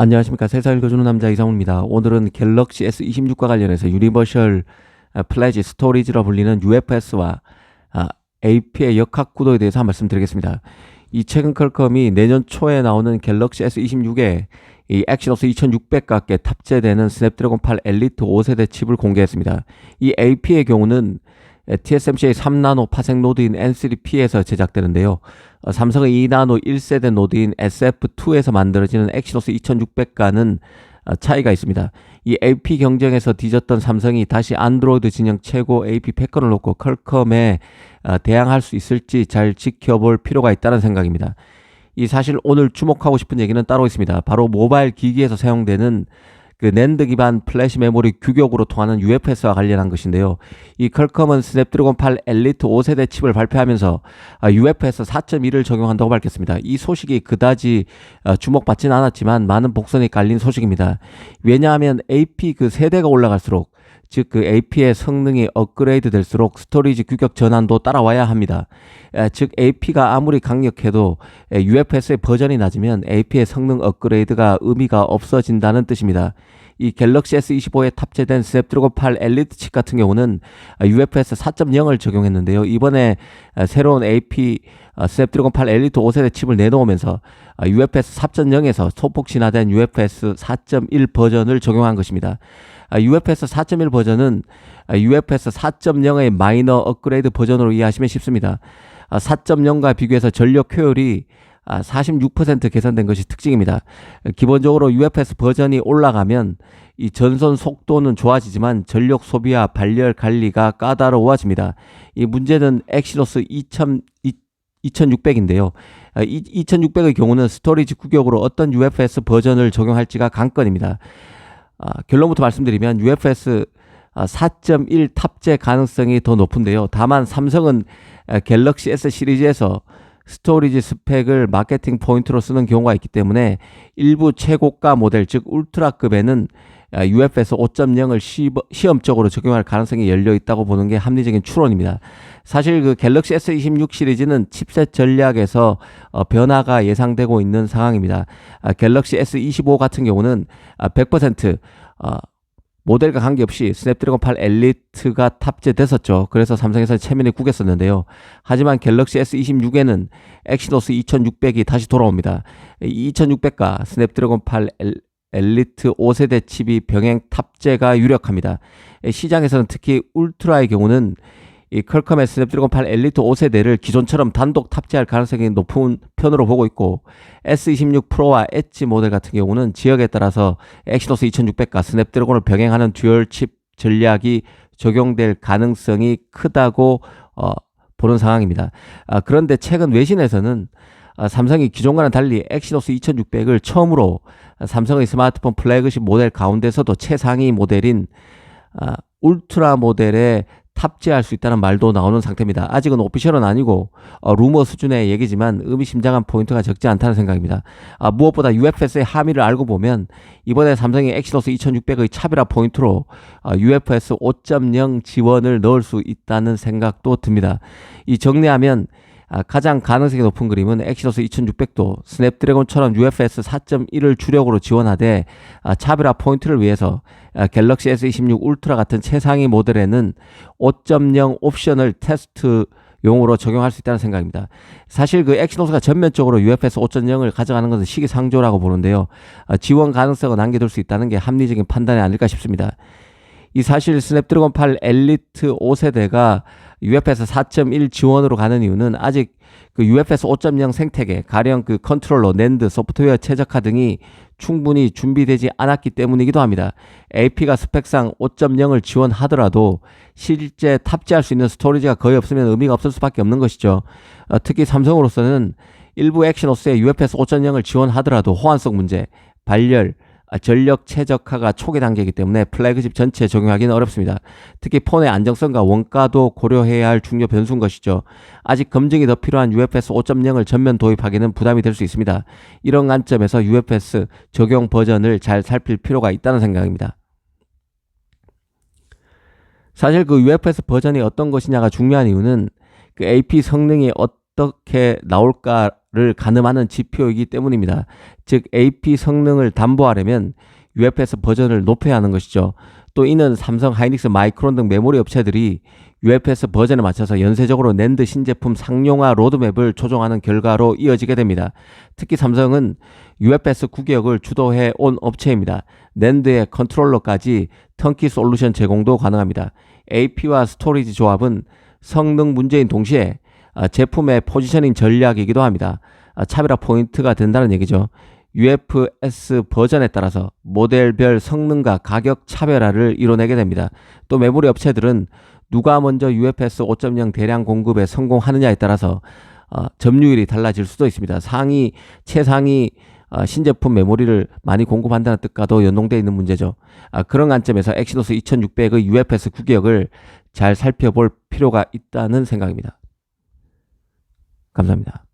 안녕하십니까. 세상 읽어주는 남자 이상훈입니다. 오늘은 갤럭시 S26과 관련해서 유니버셜 플래시 스토리지로 불리는 UFS와 AP의 역학 구도에 대해서 한 말씀 드리겠습니다. 이 최근 퀄컴이 내년 초에 나오는 갤럭시 S26에 이 엑시노스 2600과 함께 탑재되는 스냅드래곤 8 엘리트 5세대 칩을 공개했습니다. 이 AP의 경우는 TSMC의 3나노 파생 노드인 N3P에서 제작되는데요. 삼성의 2나노 1세대 노드인 SF2에서 만들어지는 엑시노스 2600과는 차이가 있습니다. 이 AP 경쟁에서 뒤졌던 삼성이 다시 안드로이드 진영 최고 AP 패권을 놓고 퀄컴에 대항할 수 있을지 잘 지켜볼 필요가 있다는 생각입니다. 이 사실 오늘 주목하고 싶은 얘기는 따로 있습니다. 바로 모바일 기기에서 사용되는 그 낸드 기반 플래시 메모리 규격으로 통하는 UFS와 관련한 것인데요. 이 퀄컴은 스냅드래곤 8 엘리트 5세대 칩을 발표하면서 UFS 4.1을 적용한다고 밝혔습니다. 이 소식이 그다지 주목받지는 않았지만 많은 복선이 깔린 소식입니다. 왜냐하면 AP 그 세대가 올라갈수록 즉 그 AP의 성능이 업그레이드 될수록 스토리지 규격 전환도 따라와야 합니다. 즉 AP가 아무리 강력해도 UFS의 버전이 낮으면 AP의 성능 업그레이드가 의미가 없어진다는 뜻입니다. 이 갤럭시 S25에 탑재된 스냅드래곤 8 엘리트 칩 같은 경우는 UFS 4.0을 적용했는데요. 이번에 새로운 AP 스냅드래곤 8 엘리트 5세대 칩을 내놓으면서 UFS 4.0에서 소폭 진화된 UFS 4.1 버전을 적용한 것입니다. UFS 4.1 버전은 UFS 4.0의 마이너 업그레이드 버전으로 이해하시면 쉽습니다. 4.0과 비교해서 전력 효율이 46% 개선된 것이 특징입니다. 기본적으로 UFS 버전이 올라가면 이 전선 속도는 좋아지지만 전력 소비와 발열 관리가 까다로워집니다. 이 문제는 엑시노스 2600인데요. 2600의 경우는 스토리지 규격으로 어떤 UFS 버전을 적용할지가 관건입니다. 결론부터 말씀드리면 UFS 4.1 탑재 가능성이 더 높은데요. 다만 삼성은 갤럭시 S 시리즈에서 스토리지 스펙을 마케팅 포인트로 쓰는 경우가 있기 때문에 일부 최고가 모델 즉 울트라급에는 UFS 5.0을 시험적으로 적용할 가능성이 열려 있다고 보는 게 합리적인 추론입니다. 사실 그 갤럭시 S26 시리즈는 칩셋 전략에서 변화가 예상되고 있는 상황입니다. 갤럭시 S25 같은 경우는 100% 모델과 관계없이 스냅드래곤 8 엘리트가 탑재됐었죠. 그래서 삼성에서 체면이 구겼었는데요. 하지만 갤럭시 S26에는 엑시노스 2600이 다시 돌아옵니다. 2600과 스냅드래곤 8 엘리트 5세대 칩이 병행 탑재가 유력합니다. 시장에서는 특히 울트라의 경우는 이 퀄컴의 스냅드래곤 8 엘리트 5세대를 기존처럼 단독 탑재할 가능성이 높은 편으로 보고 있고 S26 프로와 엣지 모델 같은 경우는 지역에 따라서 엑시노스 2600과 스냅드래곤을 병행하는 듀얼 칩 전략이 적용될 가능성이 크다고 보는 상황입니다. 그런데 최근 외신에서는 삼성이 기존과는 달리 엑시노스 2600을 처음으로 삼성의 스마트폰 플래그십 모델 가운데서도 최상위 모델인 울트라 모델에 탑재할 수 있다는 말도 나오는 상태입니다. 아직은 오피셜은 아니고 루머 수준의 얘기지만 의미심장한 포인트가 적지 않다는 생각입니다. 무엇보다 UFS의 함의를 알고 보면 이번에 삼성이 엑시노스 2600의 차별화 포인트로 UFS 5.0 지원을 넣을 수 있다는 생각도 듭니다. 이 정리하면 가장 가능성이 높은 그림은 엑시노스 2600도 스냅드래곤처럼 UFS 4.1을 주력으로 지원하되 차별화 포인트를 위해서 갤럭시 S26 울트라 같은 최상위 모델에는 5.0 옵션을 테스트용으로 적용할 수 있다는 생각입니다. 사실 그 엑시노스가 전면적으로 UFS 5.0을 가져가는 것은 시기상조라고 보는데요. 지원 가능성은 남겨둘 수 있다는 게 합리적인 판단이 아닐까 싶습니다. 이 사실 스냅드래곤 8 엘리트 5세대가 UFS 4.1 지원으로 가는 이유는 아직 그 UFS 5.0 생태계, 가령 그 컨트롤러, 낸드, 소프트웨어 최적화 등이 충분히 준비되지 않았기 때문이기도 합니다. AP가 스펙상 5.0을 지원하더라도 실제 탑재할 수 있는 스토리지가 거의 없으면 의미가 없을 수밖에 없는 것이죠. 특히 삼성으로서는 일부 엑시노스의 UFS 5.0을 지원하더라도 호환성 문제, 발열, 전력 최적화가 초기 단계이기 때문에 플래그십 전체에 적용하기는 어렵습니다. 특히 폰의 안정성과 원가도 고려해야 할 중요 변수인 것이죠. 아직 검증이 더 필요한 UFS 5.0을 전면 도입하기는 부담이 될 수 있습니다. 이런 관점에서 UFS 적용 버전을 잘 살필 필요가 있다는 생각입니다. 사실 그 UFS 버전이 어떤 것이냐가 중요한 이유는 그 AP 성능이 어떻게 나올까 효과를 가늠하는 지표이기 때문입니다. 즉 AP 성능을 담보하려면 UFS 버전을 높여야 하는 것이죠. 또 이는 삼성, 하이닉스, 마이크론 등 메모리 업체들이 UFS 버전에 맞춰서 연쇄적으로 낸드 신제품 상용화 로드맵을 조정하는 결과로 이어지게 됩니다. 특히 삼성은 UFS 구격을 주도해 온 업체입니다. 낸드의 컨트롤러까지 턴키 솔루션 제공도 가능합니다. AP와 스토리지 조합은 성능 문제인 동시에 제품의 포지셔닝 전략이기도 합니다. 차별화 포인트가 된다는 얘기죠. UFS 버전에 따라서 모델별 성능과 가격 차별화를 이뤄내게 됩니다. 또 메모리 업체들은 누가 먼저 UFS 5.0 대량 공급에 성공하느냐에 따라서 점유율이 달라질 수도 있습니다. 최상위 신제품 메모리를 많이 공급한다는 뜻과도 연동되어 있는 문제죠. 그런 관점에서 엑시노스 2600의 UFS 구격을 잘 살펴볼 필요가 있다는 생각입니다. 감사합니다.